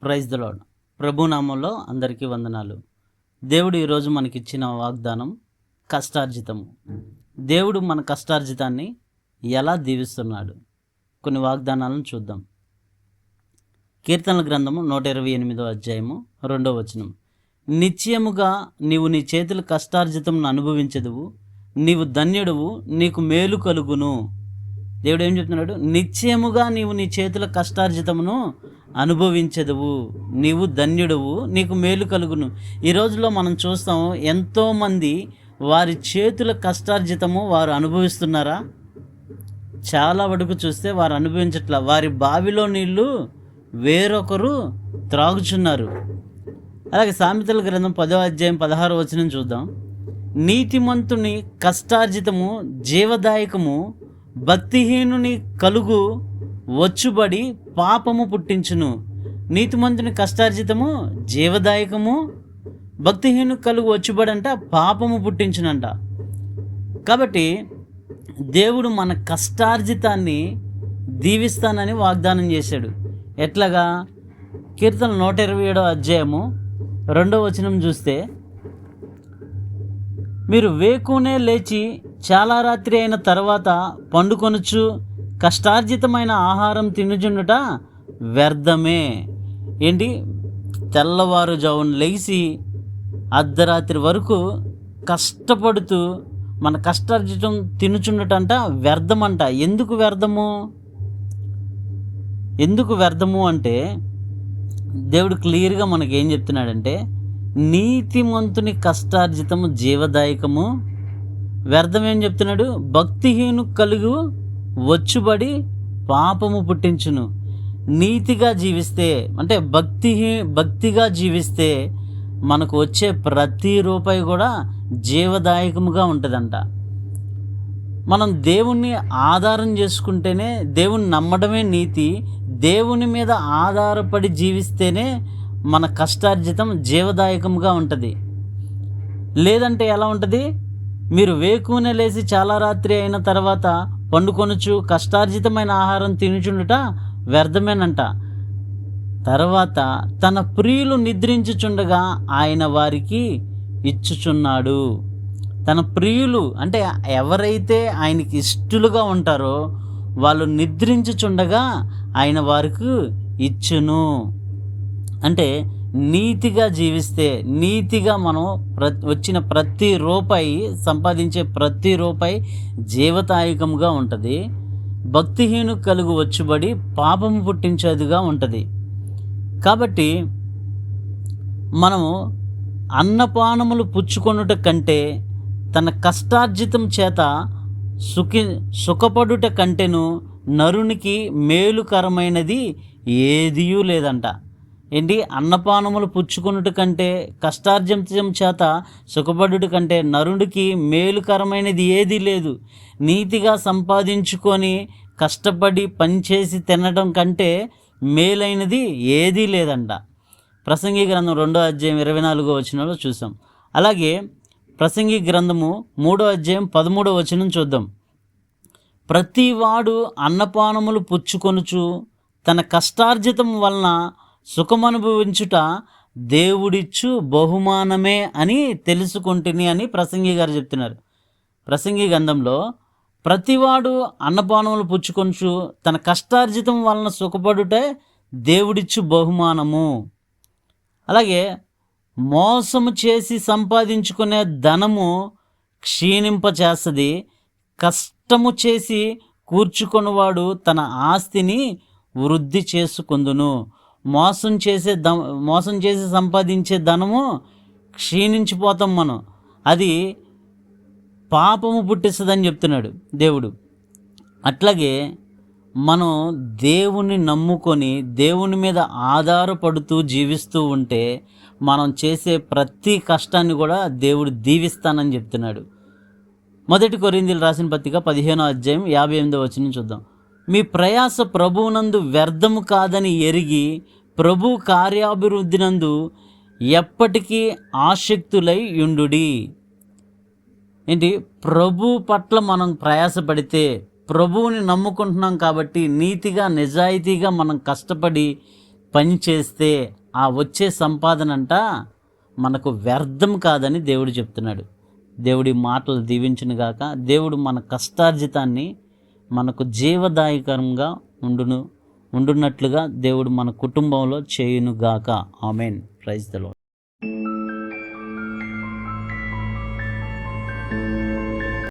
Praise the lord. ప్రభునామంలో అందరికీ వందనాలు. దేవుడు ఈరోజు మనకిచ్చిన వాగ్దానం కష్టార్జితము. దేవుడు మన కష్టార్జితాన్ని ఎలా దీవిస్తున్నాడు? కొన్ని వాగ్దానాలను చూద్దాం. కీర్తనల గ్రంథము 128వ అధ్యాయము 2వ వచనం. నిశ్చయముగా నీవు నీ చేతుల కష్టార్జితమును అనుభవించదువు, నీవు ధన్యుడువు, నీకు మేలు కలుగును. దేవుడు ఏం చెప్తున్నాడు? నిశ్చయముగా నీవు నీ చేతుల కష్టార్జితమును అనుభవించదువు, నీవు ధన్యుడువు, నీకు మేలు కలుగును. ఈ రోజుల్లో మనం చూస్తాం, ఎంతోమంది వారి చేతుల కష్టార్జితము వారు అనుభవిస్తున్నారా? చాలా వరకు చూస్తే వారు అనుభవించట్లా. వారి బావిలో నీళ్లు వేరొకరు త్రాగుచున్నారు. అలాగే సామెతల గ్రంథం 10వ అధ్యాయం 16వ వచనం చూద్దాం. నీతిమంతుని కష్టార్జితము జీవదాయకము, భక్తిహీనుని కలుగు వచ్చుబడి పాపము పుట్టించును. నీతిమంతుని కష్టార్జితము జీవదాయకము, భక్తిహీను కలుగు వచ్చుబడి అంట పాపము పుట్టించునంట. కాబట్టి దేవుడు మన కష్టార్జితాన్ని దీవిస్తానని వాగ్దానం చేశాడు. ఎట్లాగా? కీర్తన 127వ అధ్యాయము 2వ వచనం చూస్తే, మీరు వేకునే లేచి చాలా రాత్రి అయిన తర్వాత పండుకొనుచు కష్టార్జితమైన ఆహారం తినుచుండుట వ్యర్థమే. ఏంటి? తెల్లవారుజామున లేచి అర్ధరాత్రి వరకు కష్టపడుతూ మన కష్టార్జితం తినుచుండటంట వ్యర్థమంట. ఎందుకు వ్యర్థము? ఎందుకు వ్యర్థము అంటే దేవుడు క్లియర్గా మనకేం చెప్తున్నాడంటే, నీతిమంతుని కష్టార్జితము జీవదాయకము, వ్యర్థం ఏం చెప్తున్నాడు? భక్తిహీను కలుగు వచ్చుబడి పాపము పుట్టించును. నీతిగా జీవిస్తే, అంటే భక్తిగా జీవిస్తే మనకు వచ్చే ప్రతి రూపాయి కూడా జీవదాయకముగా ఉంటుందంట. మనం దేవుణ్ణి ఆధారం చేసుకుంటేనే, దేవుణ్ణి నమ్మడమే నీతి. దేవుని మీద ఆధారపడి జీవిస్తేనే మన కష్టార్జితం జీవదాయకంగా ఉంటుంది. లేదంటే ఎలా ఉంటుంది? మీరు వేకునే లేచి చాలా రాత్రి అయిన తర్వాత పండుకొనుచు కష్టార్జితమైన ఆహారం తినుచుండుట వ్యర్థమేనంట. తర్వాత తన ప్రియులు నిద్రించుచుండగా ఆయన వారికి ఇచ్చుచున్నాడు. తన ప్రియులు అంటే ఎవరైతే ఆయనకి ఇష్టలుగా ఉంటారో వాళ్ళు నిద్రించుచుండగా ఆయన వారికి ఇచ్చును. అంటే నీతిగా జీవిస్తే, నీతిగా మనం వచ్చిన ప్రతి రూపాయి, సంపాదించే ప్రతి రూపాయి జీవదాయకంగా ఉంటుంది. భక్తిహీను కలుగు వచ్చుబడి పాపము పుట్టించేదిగా ఉంటుంది. కాబట్టి మనము అన్నపానములు పుచ్చుకొనుట కంటే తన కష్టార్జితం చేత సుఖపడుట కంటేను నరునికి మేలుకరమైనది ఏదియూ లేదంట. ఏంటి? అన్నపానములు పుచ్చుకొనుట కంటే, కష్టార్జితం చేత సుఖపడుట కంటే నరుడికి మేలుకరమైనది ఏదీ లేదు. నీతిగా సంపాదించుకొని కష్టపడి పనిచేసి తినడం కంటే మేలైనది ఏదీ లేదంట. ప్రసంగి గ్రంథం 2వ అధ్యాయం 24వ వచనంలో చూసాం. అలాగే ప్రసంగి గ్రంథము 3వ అధ్యాయం 13వ వచనం చూద్దాం. ప్రతివాడు అన్నపానములు పుచ్చుకొనుచు తన కష్టార్జితం వలన సుఖమనుభవించుట దేవుడిచ్చు బహుమానమే అని తెలుసుకుంటుని అని ప్రసంగి గారు చెప్తున్నారు. ప్రసంగి గ్రంథంలో ప్రతివాడు అన్నపానములు పుచ్చుకొనుచు తన కష్టార్జితం వలన సుఖపడుటే దేవుడిచ్చు బహుమానము. అలాగే మోసము చేసి సంపాదించుకునే ధనము క్షీణింపచేస్తుంది. కష్టము చేసి కూర్చుకొనివాడు తన ఆస్తిని వృద్ధి చేసుకొందును. మోసం చేసి సంపాదించే ధనము క్షీణించిపోతాం మనం. అది పాపము పుట్టిస్తుందని చెప్తున్నాడు దేవుడు. అట్లాగే మనం దేవుని నమ్ముకొని దేవుని మీద ఆధారపడుతూ జీవిస్తూ ఉంటే మనం చేసే ప్రతి కష్టాన్ని కూడా దేవుడు దీవిస్తానని చెప్తున్నాడు. 1 కొరింథీయులకు రాసిన పత్రిక 15వ అధ్యాయం 58వ వచనం చూద్దాం. మీ ప్రయాస ప్రభువునందు వ్యర్థము కాదని ఎరిగి ప్రభు కార్యాభివృద్ధినందు ఎప్పటికీ ఆసక్తులై యుండుడి. ఏంటి? ప్రభు పట్ల మనం ప్రయాసపడితే, ప్రభువుని నమ్ముకుంటున్నాం కాబట్టి నీతిగా నిజాయితీగా మనం కష్టపడి పని చేస్తే ఆ వచ్చే సంపాదన అంట మనకు వ్యర్థం కాదని దేవుడు చెప్తున్నాడు. దేవుడి మాటలు దీవించునుగాక. దేవుడు మన కష్టార్జితాన్ని మనకు జీవదాయకరంగా ఉండునట్లుగా దేవుడు మన కుటుంబంలో చేయునుగాక. ఆమెన్. Praise the lord.